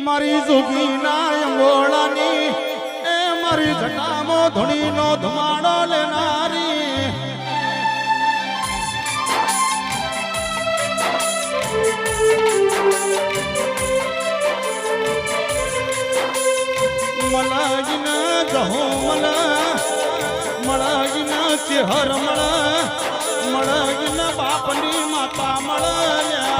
મારી જોગી ના અંગોળાની એ મારી જટામો ધણીનો ધુમાડો લેનારી મલાગીના જહો મળાગીના ચેહર મળાગીના બાપની માતા મળ્યા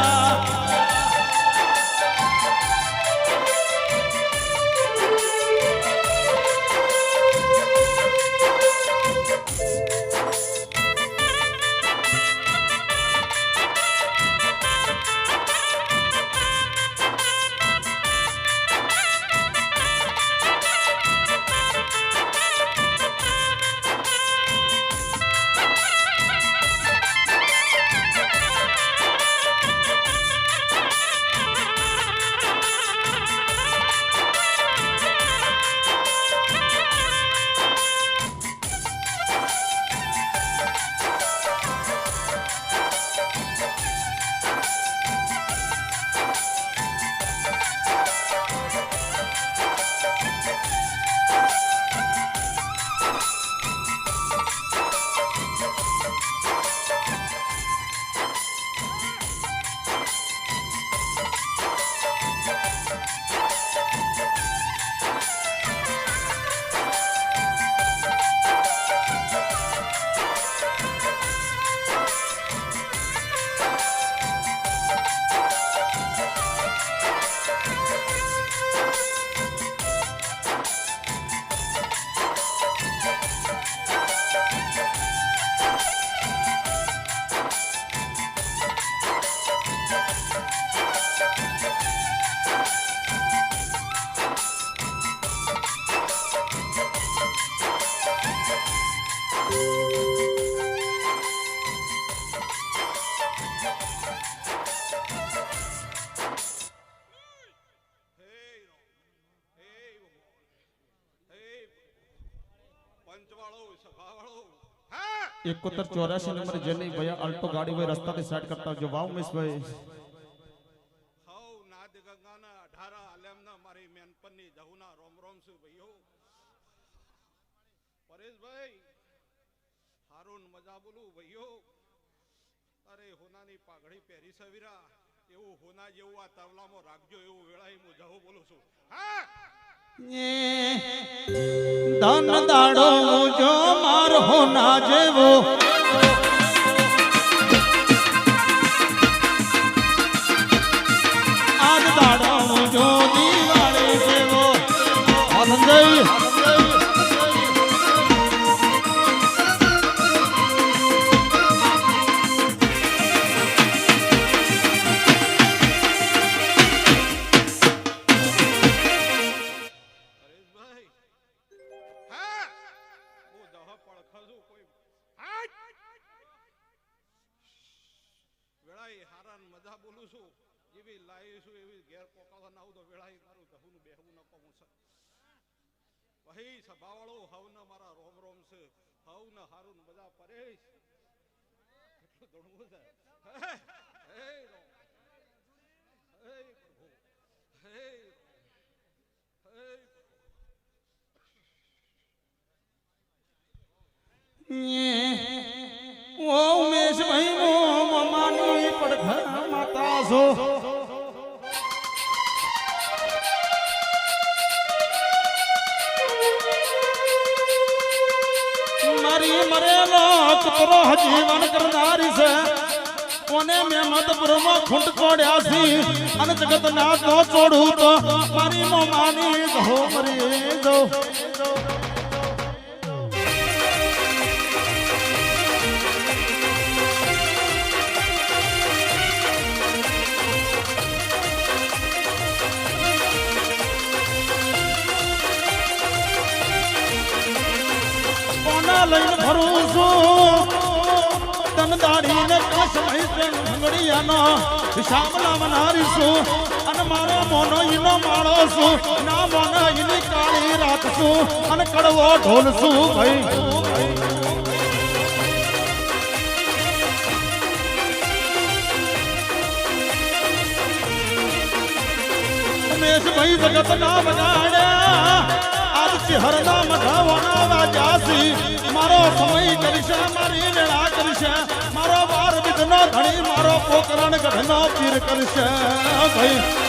इकहत्तर 84 नंबर जेनी भैया अल्टो गाड़ी भाई रास्ता पे साइड करता जो वाव मिस भाई हाउ नाद गंगाना 18 आलमना मारी मेनपन्नी जहुना रोम रोम से भैयो परेश भाई हारून मजा बोलू भैयो अरे होनानी पाघड़ी પહેરી સવીરા એવું હોના જેવું આ તવલામાં રાખજો એવું વેળાઈ હું જહુ બોલું છું હા ધન દાડો જો માર હોના જેવો આજ દાડો જો દિવાળી જેવો આનંદઈ સભાવાળો હવને મારા રોમ રોમ છે હવને હારું મજા પરેશ કેટલું દોડવું છે હે રોમ હે પ્રભુ હે ઓ ઉમેશ ભાઈ મો મમાની પડખા માતા છો મરેલો કુતરો જીવન કરનારી છે કોને મેં મતપુરમાં ખૂંટ કોડ્યાસી અને જગતનાથ નો છોડું તો મારી મોમાની જહો મરી જો લઈને ફરું છું તન દાડીને કાશમહી ભંગડિયાનો હિસાબ લાવનારી છું અને મારો મોનો ઈનો માળો છું ના મોનો ઈની કાળી રાખશું અને કડવો ઢોલ છું ભાઈ દિનેશ ભાઈ જગત ના બગાડ્યા આજથી હરના મઠાવાના વાજાસી મારો સમય કરીશે મારી વેળા કરીશે મારો વાર વિધનો ધણી મારો પોકરણ ગઢનો પીર કરશે ભાઈ